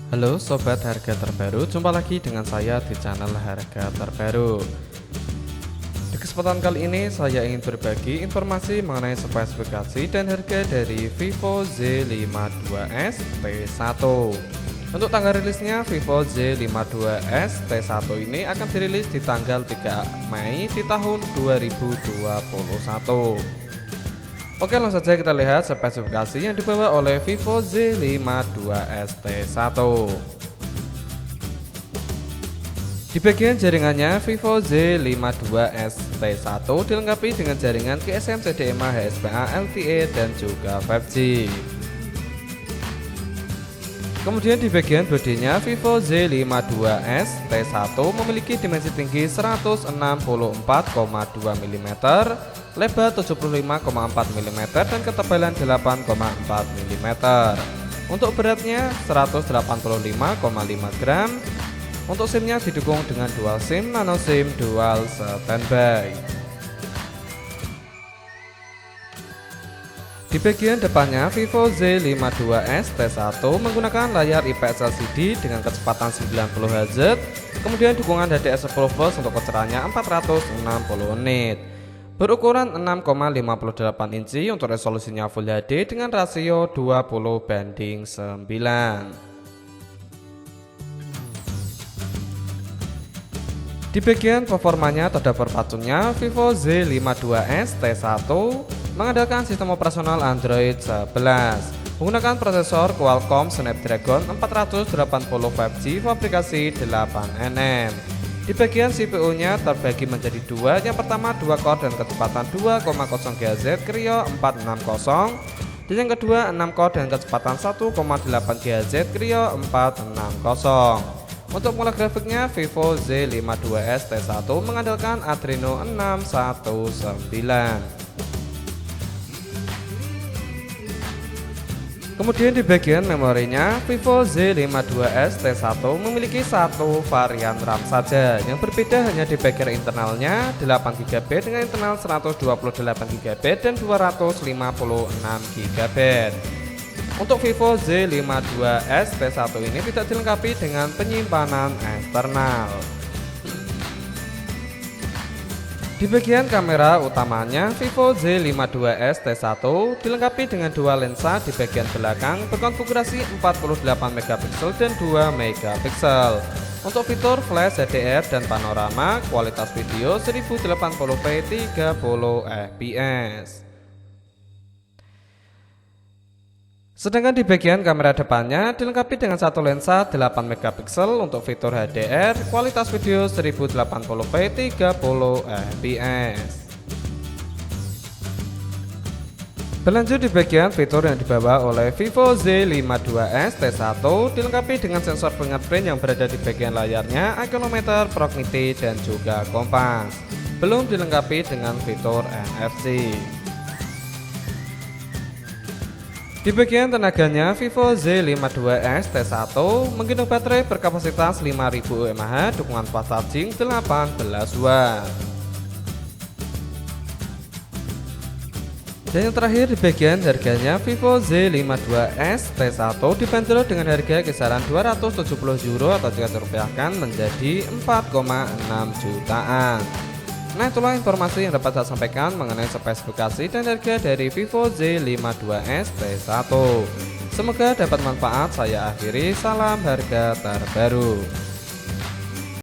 Halo sobat harga terbaru, jumpa lagi dengan saya di channel harga terbaru. Di kesempatan kali ini saya ingin berbagi informasi mengenai spesifikasi dan harga dari Vivo Z52s T1. Untuk tanggal rilisnya, Vivo Z52s T1 ini akan dirilis di tanggal 3 Mei di tahun 2021. Oke, langsung saja kita lihat spesifikasi yang dibawa oleh Vivo Z52s T1. Di bagian jaringannya, Vivo Z52s T1 dilengkapi dengan jaringan GSM, CDMA, HSPA, LTE, dan juga 5G. Kemudian di bagian bodinya, Vivo Z52s T1 memiliki dimensi tinggi 164,2 mm, lebar 75,4 mm, dan ketebalan 8,4 mm. Untuk beratnya 185,5 gram. Untuk SIM-nya didukung dengan dual SIM, nano SIM, dual standby. Di bagian depannya, Vivo Z52s T1 menggunakan layar IPS LCD dengan kecepatan 90 Hz, kemudian dukungan HDR10 Plus untuk kecerahannya 460 nit. Berukuran 6,58 inci untuk resolusinya Full HD dengan rasio 20:9. Di bagian performanya terdapat pacunya, Vivo Z52s T1 mengandalkan sistem operasional Android 11 menggunakan prosesor Qualcomm Snapdragon 480 5G fabrikasi 8nm. Di bagian CPU-nya terbagi menjadi dua. Yang pertama 2 core dan kecepatan 2,0 GHz Creo 460, dan yang kedua 6 core dan kecepatan 1,8 GHz Creo 460. Untuk pola grafiknya, Vivo Z52s T1 mengandalkan Adreno 619. Kemudian di bagian memorinya, Vivo Z52s T1 memiliki satu varian RAM saja. Yang berbeda hanya di bagian internalnya 8GB dengan internal 128GB dan 256GB. Untuk Vivo Z52s T1 ini tidak dilengkapi dengan penyimpanan eksternal. Di bagian kamera utamanya, Vivo Z52s T1 dilengkapi dengan dua lensa di bagian belakang berkonfigurasi 48 MP dan 2 MP. Untuk fitur flash HDR dan panorama, kualitas video 1080p 30 fps. Sedangkan di bagian kamera depannya dilengkapi dengan satu lensa 8 MP untuk fitur HDR, kualitas video 1080p 30 fps. Berlanjut di bagian fitur yang dibawa oleh Vivo Z52s T1 dilengkapi dengan sensor fingerprint yang berada di bagian layarnya, accelerometer, proximity, dan juga kompas. Belum dilengkapi dengan fitur NFC. Di bagian tenaganya, Vivo Z52s T1 menggendong baterai berkapasitas 5000 mAh, dukungan fast charging 18 Watt. Dan yang terakhir di bagian harganya, Vivo Z52s T1 dibanderol dengan harga kisaran 270 euro atau jika dirupiahkan menjadi 4,6 jutaan. Nah, itulah informasi yang dapat saya sampaikan mengenai spesifikasi dan harga dari Vivo Z52s T1. Semoga dapat manfaat. Saya akhiri, salam harga terbaru.